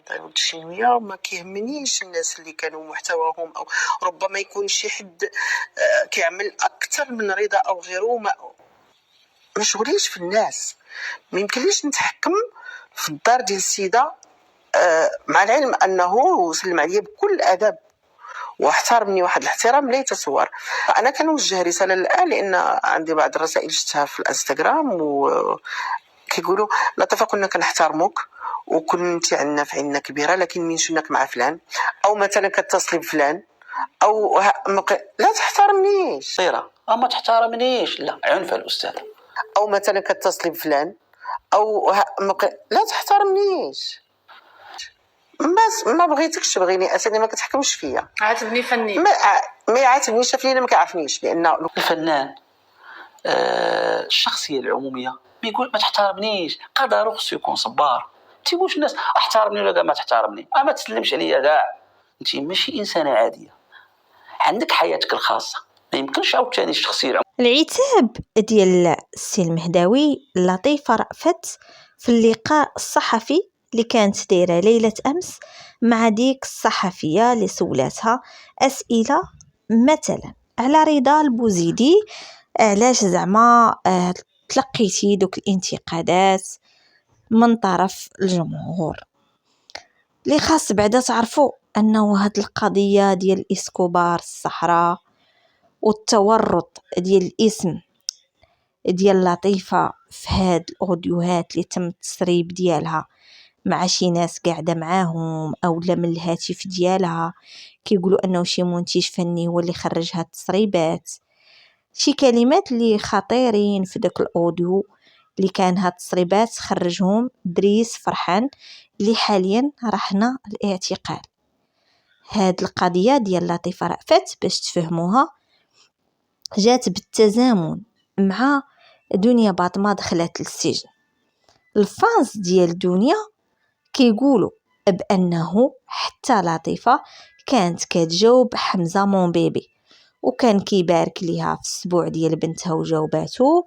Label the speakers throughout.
Speaker 1: قلت شنوية ما كيهمنيش الناس اللي كانوا محتواهم او ربما يكون شي حد كيعمل اكثر من رضا او غيره، ما شغليش في الناس، ما يمكنليش نتحكم في الدار ديال السيده، مع العلم انه سلم عليا بكل ادب واحترمني واحد الاحترام لا يتصور. انا كنوجه رساله الان لان عندي بعض الرسائل شفتها في الانستغرام وكيقولوا لطيفه كنا كنحترموك وكنتي عندنا في عيننا كبيره، لكن من شناك مع فلان، او مثلا كتصلي بفلان او لا تحترمنيش
Speaker 2: صيره ما تحترمنيش، لا عنف الاستاذ،
Speaker 1: او مثلا كتصلي بفلان او لا تحترمنيش، بس ما بغيتكش تبغيني اساسا، ما كتحكمش فيا،
Speaker 3: عاتبني فني
Speaker 1: ما يعاتبنيش، شافني انا ما كيعرفنيش، لان
Speaker 2: الفنان الشخصيه العموميه بيقول ما تحترمنيش، قدر خصو يكون صبار، تيقولش الناس احترمني ولا ما تحترمني، ما تسلمش عليا كاع، انت ماشي انسانه عاديه، عندك حياتك الخاصه، ما يمكنش عاوتاني الشخصيه
Speaker 4: العتاب ديال السي المهداوي لطيفة رأفت في اللقاء الصحفي اللي كانت دايره ليلة أمس مع ديك الصحفية اللي سولاتها أسئلة مثلا على رضا البوزيدي، علاش زعما تلقيتي دوك الانتقادات من طرف الجمهور. اللي خاص بعدا تعرفوا انه هاد القضيه ديال اسكوبار الصحراء والتورط ديال الاسم ديال لطيفه في هاد الاوديوهات اللي تم التسريب ديالها مع شي ناس قاعده معاهم اولا من الهاتف ديالها، كيقولوا انه شي منتج فني هو اللي خرج هاد التسريبات، شي كلمات اللي خطيرين في داك الاوديو اللي كان هاد التسريبات خرجهم دريس فرحان اللي حاليا رحنا الاعتقال. هاد القضيه ديال لطيفه رأفت باش تفهموها جات بالتزامن مع دنيا باطمه دخلت للسجن. الفانز ديال دنيا كيقولوا بانه حتى لطيفه كانت كتجاوب حمزه مون بيبي، وكان كيبارك ليها في السبوع ديال بنتها وجاوباتو،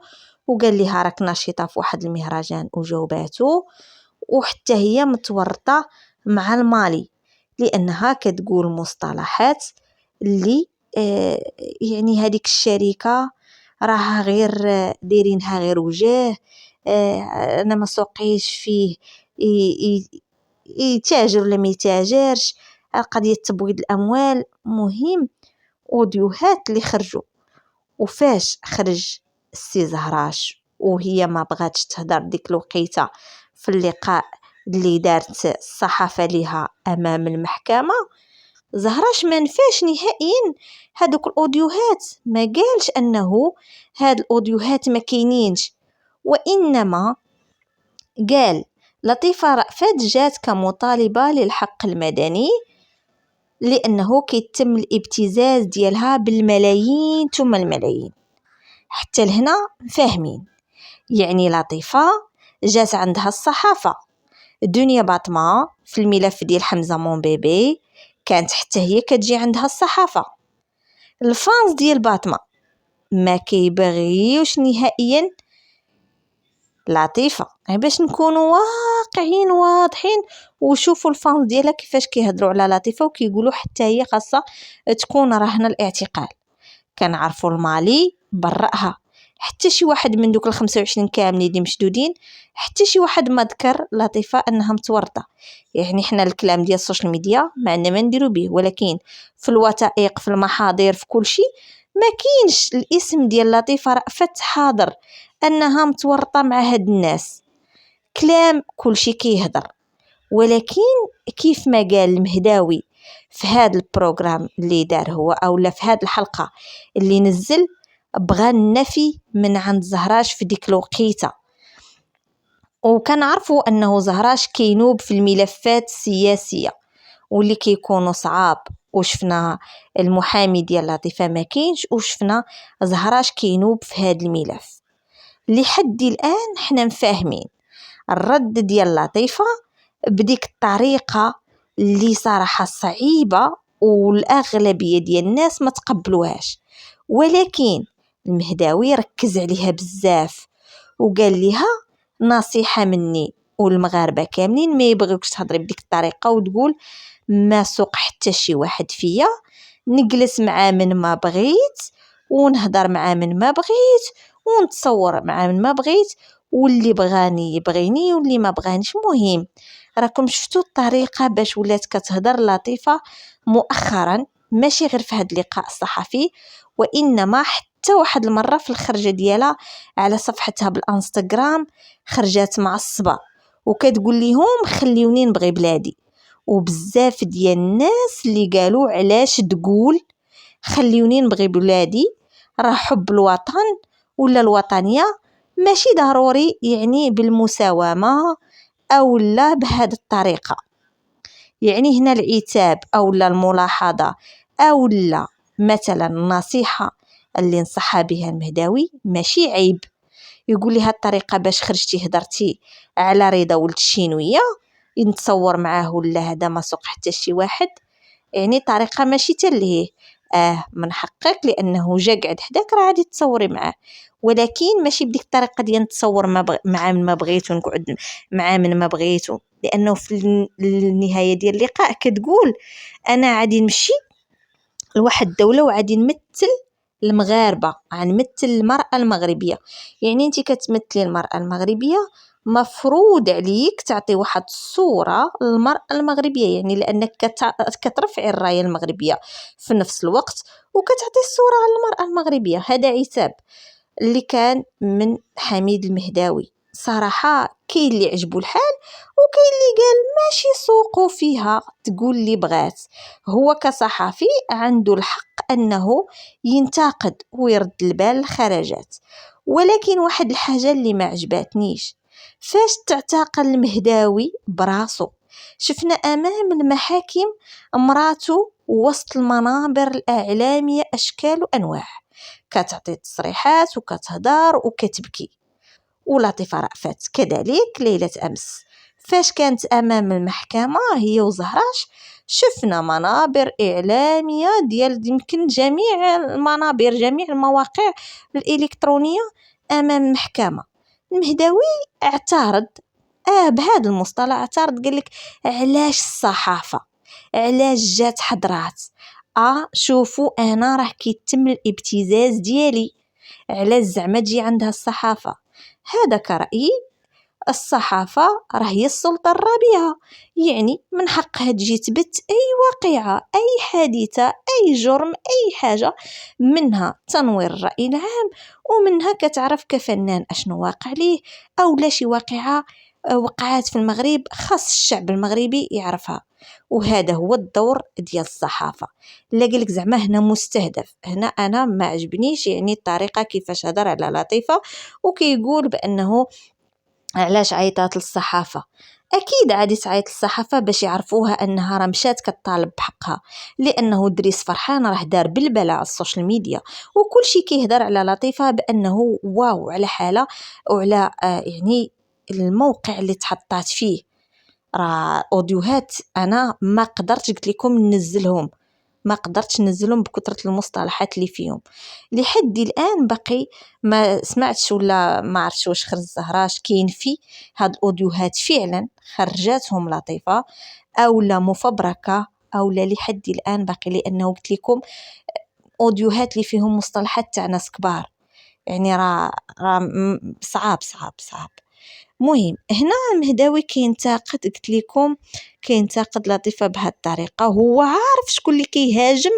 Speaker 4: وقال لها راك نشيطه في واحد المهرجان وجاوباتو، وحتى هي متورطه مع المالي لانها كتقول مصطلحات اللي يعني هذيك الشركه راها غير دايرينها غير وجاه، انا ما سوقيش فيه يتاجر ولا ما يتاجرش، قضيه تبويض الاموال. مهم اوديوهات اللي خرجوا، وفاش خرج السي زهراش وهي ما بغاتش تهدر ديك الوقيته في اللقاء اللي دارت الصحافه ليها امام المحكمه، زهراش ما نفاش نهائيا هذوك الاوديوهات، ما قالش انه هاد الاوديوهات ما كاينينش، وانما قال لطيفه رأفت جات كمطالبه للحق المدني لانه كيتم الابتزاز ديالها بالملايين ثم الملايين. حتى لهنا فاهمين، يعني لطيفه جات عندها الصحافه، دنيا باطمه في الملف ديال حمزه مون بيبي كانت حتى هي كتجي عندها الصحافه. الفانز ديال باطمه ما كيبغيوش نهائيا لطيفه، باش نكونوا واقعين واضحين وشوفوا الفانز ديالها كيفاش كيهضروا على لطيفه وكيقولوا حتى هي خاصه تكون رهنه الاعتقال. كنعرفوا المالي برأها، حتى شي واحد من دوك 25 كاملين اللي مشدودين حتى شي واحد ما ذكر لطيفه انها متورطه. يعني حنا الكلام ديال السوشيال ميديا ما عندنا ما نديرو به، ولكن في الوثائق في المحاضر في كل شيء ما كاينش الاسم ديال لطيفه رأفت حاضر انها متورطه مع هاد الناس. كلام كل شيء كيهضر، ولكن كيف ما قال المهداوي في هذا البروغرام اللي دار هو اولا في هذه الحلقه اللي نزل، بغى النفي من عند زهراش في ديك الوقيته، وكنعرفوا انه زهراش كينوب في الملفات السياسيه واللي كيكونوا صعاب، وشفنا المحامي ديال لطيفه ما كاينش، وشفنا زهراش كينوب في هذا الملف. لحد الان حنا مفاهمين الرد ديال لطيفه بديك الطريقه اللي صراحه صعيبه والاغلبيه ديال الناس ما تقبلوهاش، ولكن المهداوي ركز عليها بزاف وقال لها نصيحه مني والمغاربه كاملين ما يبغيوكش تهضري بديك الطريقه وتقول ما سوق حتى شي واحد فيا، نجلس مع من ما بغيت ونهضر مع من ما بغيت ونتصور مع من ما بغيت، واللي بغاني يبغيني واللي ما بغانيش. مهم راكم شفتوا الطريقه باش ولات كتهضر لطيفه مؤخرا، ماشي غير في هذا اللقاء الصحفي، وانما حتى واحد المره في الخرجه ديالها على صفحتها بالانستغرام خرجات معصبه وكتقول لهم خليوني نبغي بلادي. وبزاف ديال الناس اللي قالوا علاش تقول خليوني نبغي بلادي، راه حب الوطن ولا الوطنيه ماشي ضروري يعني بالمساومه او لا بهذه الطريقه. يعني هنا العتاب او لا الملاحظه او لا مثلا النصيحه اللي نصحها بها المهداوي ماشي عيب. يقول لي هاد الطريقه باش خرجتي هضرتي على رضا ولد الشينويه نتصور معاه ولا هذا ما سوق حتى شي واحد، يعني طريقه ماشي تلهيه. من حقك لانه جا قاعد حداك راه غادي تصوري معاه، ولكن ماشي بديك الطريقه ديال نتصور مع من ما بغيت ونقعد مع من ما بغيت، لانه في النهايه ديال اللقاء كتقول انا غادي نمشي لواحد الدوله وغادي نمثل المغاربه، غنمثل المراه المغربيه. يعني انت كتمثلي المراه المغربيه مفروض عليك تعطي واحد الصوره للمراه المغربيه، يعني لانك كترفعي الرايه المغربيه في نفس الوقت وكتعطي الصوره على المراه المغربيه. هذا عتاب اللي كان من حميد المهداوي. صراحه كاين اللي عجبو الحال وكاين اللي قال ماشي سوقو فيها تقول اللي بغات. هو كصحفي عنده الحق انه ينتقد ويرد البال الخرجات، ولكن واحد الحاجه اللي ما عجباتنيش فاش تعتقل المهداوي براسو. شفنا امام المحاكم مراته وسط المنابر الاعلاميه اشكال وانواع كتعطي تصريحات وكتهضر وكتبكي، ولطيفة رأفت كذلك ليلة أمس فاش كانت أمام المحكمة هي وزهراش شفنا منابر إعلامية ديال يمكن جميع المنابر جميع المواقع الإلكترونية أمام المحكمة. المهداوي اعترض بهذا المصطلح، اعترض قالك علاش الصحافة، علاش جات حضرات، شوفوا انا راه كيتم الابتزاز ديالي، علاش زعما تجي عندها الصحافة. هذا كرأيي الصحافة راه هي السلطة الرابعة، يعني من حقها تجي تبت أي واقعة أي حادثة أي جرم أي حاجة، منها تنوير الرأي العام ومنها كتعرف كفنان أشنو واقع ليه أو لا شي واقعة وقعات في المغرب خاص الشعب المغربي يعرفها. وهذا هو الدور ديال الصحافة. لا قالك زعما هنا مستهدف، هنا أنا ما عجبنيش يعني الطريقة كيفاش هضر على لطيفة وكيقول بأنه علاش عيطات للصحافة. اكيد عادي تعيط للصحافه باش يعرفوها انها راه مشات كطالب بحقها، لانه دريس فرحان راه دار بلبله على السوشيال ميديا وكل شيء كيهضر على لطيفه بانه واو على حاله وعلى يعني الموقع اللي تحطات فيه. راه اوديوهات انا ما قدرت قلت لكم ننزلهم، ما قدرتش ننزلهم بكثرة المصطلحات اللي فيهم. لحد الآن باقي ما سمعتش ولا ما عرفتش واش خرج زهراش كاين في هاد الأوديوهات فعلا خرجاتهم لطيفة أو لا مفبركة أو لا. لحد الآن باقي، لأنه قلت لكم أوديوهات اللي فيهم مصطلحات تاع ناس كبار، يعني راه صعاب. مهم هنا المهداوي كينتقد، قلت لكم كينتقد لطيفه بهذه الطريقه. هو عارف شكون اللي كيهاجم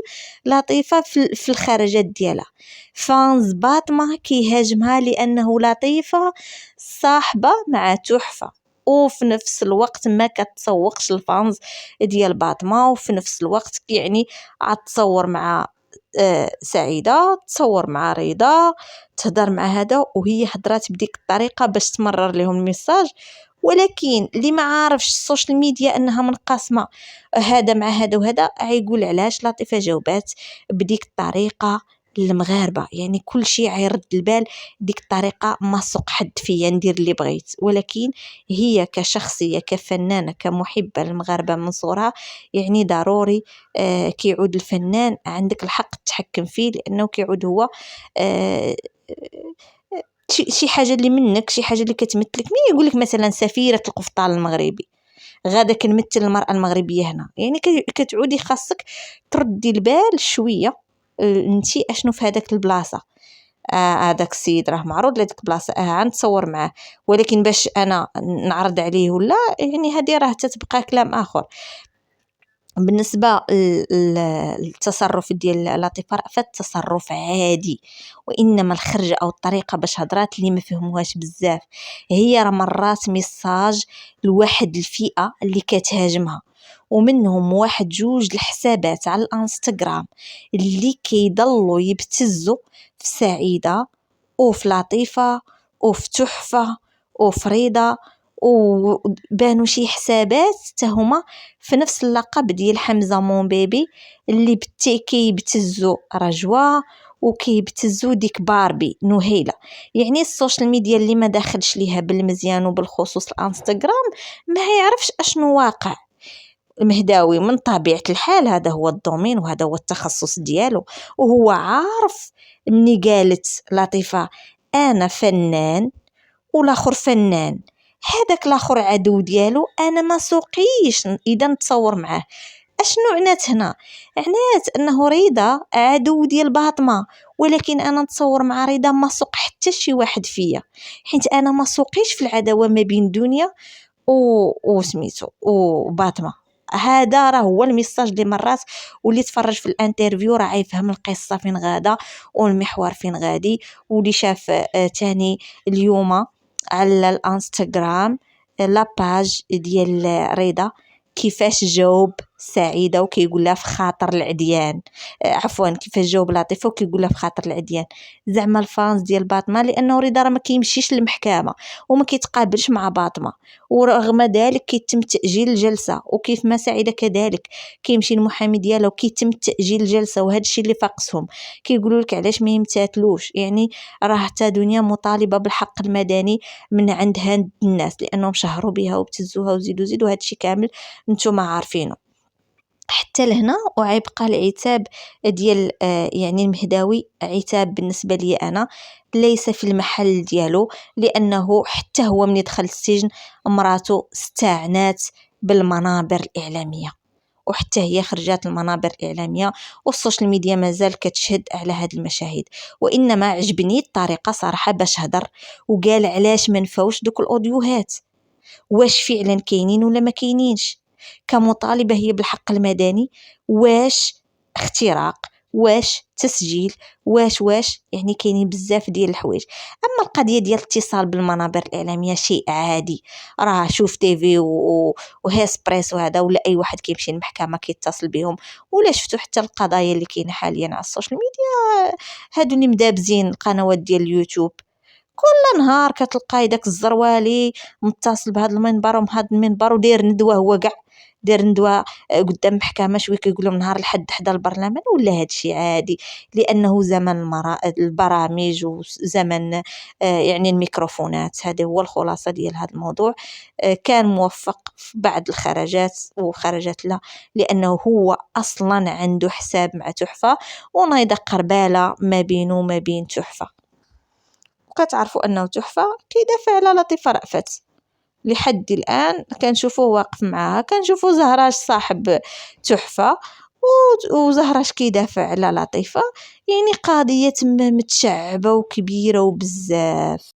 Speaker 4: لطيفه في الخرجات ديالها، فانز باطمه كيهاجمها لانه لطيفه صاحبه مع تحفه وفي نفس الوقت ما كتسوقش الفانز ديال باطمه، وفي نفس الوقت يعني عتصور مع سعيدة، تصور مع رضا، تهدر مع هذا، وهي هدرات بديك الطريقة باش تمرر لهم الميساج. ولكن اللي ما عارفش السوشيال ميديا انها منقسمة هذا مع هذا وهذا عيقول علاش لطيفة جاوبات بديك الطريقة للمغاربة. يعني كل شيء عيرد البال ديك الطريقة، ما سوق حد فيا ندير اللي بغيت، ولكن هي كشخصية كفنانة كمحبة للمغاربة من صورها يعني ضروري كيعود الفنان عندك الحق تتحكم فيه، لأنه كيعود هو شي حاجه اللي منك، شي حاجه اللي كتمثلك. مين يقول لك مثلا سفيره القفطان المغربي غادا كنمثل المراه المغربيه هنا؟ يعني كتعودي خاصك تردي البال شويه، انتي اشنو في هذاك البلاصه، هذاك السيد راه معروض لهاديك البلاصه، غنتصور معاه، ولكن باش انا نعرض عليه ولا، يعني هذه راه تتبقى كلام اخر. بالنسبه للتصرف ديال لطيفه رأفت، تصرف عادي، وانما الخرجه او الطريقه باش هضرات اللي ما فهموهاش بزاف. هي راه مرات ميساج لواحد الفئه اللي كتهاجمها، ومنهم واحد جوج الحسابات على الانستغرام اللي كيضلوا يبتزوا في سعيده وفي لطيفه وفي تحفه وفي رضا، وبانوا شي حسابات تهما في نفس اللقب ديال حمزه مون بيبي اللي كيبتزوا رجوه وكيبتزوا ديك باربي نهيله. يعني السوشيال ميديا اللي ما داخلش ليها بالمزيان وبالخصوص الانستغرام ما يعرفش اشنو واقع. المهداوي من طبيعة الحال هذا هو الدومين وهذا هو التخصص ديالو، وهو عارف مني قالت لطيفة أنا فنان والاخر فنان، هذاك الاخر عدو ديالو، انا ما سوقيش اذا نتصور معاه. اشنو عنات هنا؟ عنات انه رضا عدو ديال باطمه، ولكن انا نتصور مع رضا ما سوق حتى شي واحد فيا، حيت انا ما سوقيش في العداوه ما بين دنيا وسميتو وباطمه. هذا راه هو الميساج اللي مرات واللي تفرج في الانترفيو راه يفهم القصه فين غاده والمحور فين غادي. واللي شاف تاني اليوم على الانستغرام لاباج ديال رضا كيفاش جاوب سعيده وكيقول لها في خاطر العديان، عفوا كيفاش جاوب لطيفه وكيقول لها في خاطر العديان. زعما الفانز ديال باطمه، لانه رضا راه ما كيمشيش للمحكمه وما كيتقابلش مع باطمه، ورغم ذلك كيتم تاجيل الجلسه، وكيف ما سعيده كذلك كيمشي المحامي ديالها وكيتم تاجيل الجلسه، وهذا الشيء اللي فاقسهم. كيقولوا لك علاش ما يمتاتلوش، يعني راه حتى دنيا مطالبه بالحق المدني من عند هاد الناس لانهم شهروا بها وابتزوها وزيدوا هذا الشيء كامل نتوما عارفينه. حتى لهنا وعيبقى العتاب ديال يعني المهداوي عتاب بالنسبه لي انا ليس في المحل ديالو، لانه حتى هو من دخل السجن مراته استعنات بالمنابر الاعلاميه، وحتى هي خرجات المنابر الإعلامية والسوشيال ميديا مازال كتشهد على هذه المشاهد. وإنما عجبني الطريقة صراحة باش هدر وقال علاش ما نفاوش دوك الأوديوهات، واش فعلا كاينين ولا ما كاينينش، كمطالبة هي بالحق المدني، واش اختراق، واش تسجيل، واش يعني كاينين بزاف ديال الحوايج. اما القضيه ديال الاتصال بالمنابر الاعلاميه شيء عادي، راه شوف تيفي وهيس بريس وهذا ولا اي واحد كيمشي للمحكمه كيتصل بهم، ولا شفتوا حتى القضايا اللي كاينه حاليا على السوشيال ميديا، هادو اللي مدابزين القنوات ديال اليوتيوب كل نهار كتلقاي داك الزروالي متصل بهذا المنبر وبهذا المنبر وداير ندوه، هو كاع داير ندوه قدام المحكمه شويه كيقول لهم نهار الحد حدا البرلمان، ولا هذا الشيء عادي لانه زمن البرامج وزمن يعني الميكروفونات. هذا هو الخلاصه ديال هذا الموضوع. كان موفق في بعض الخرجات وخرجت له، لانه هو اصلا عنده حساب مع تحفه ونايضه قرباله ما بينه وما بين تحفه، وكتعرفوا انه تحفه كيدافع على لطيفه رأفت لحد الان، كنشوفوه واقف معاها، كنشوفوا زهراش صاحب تحفه وزهراش كيدافع على لطيفه. يعني قضيه متشعبه وكبيره وبزاف.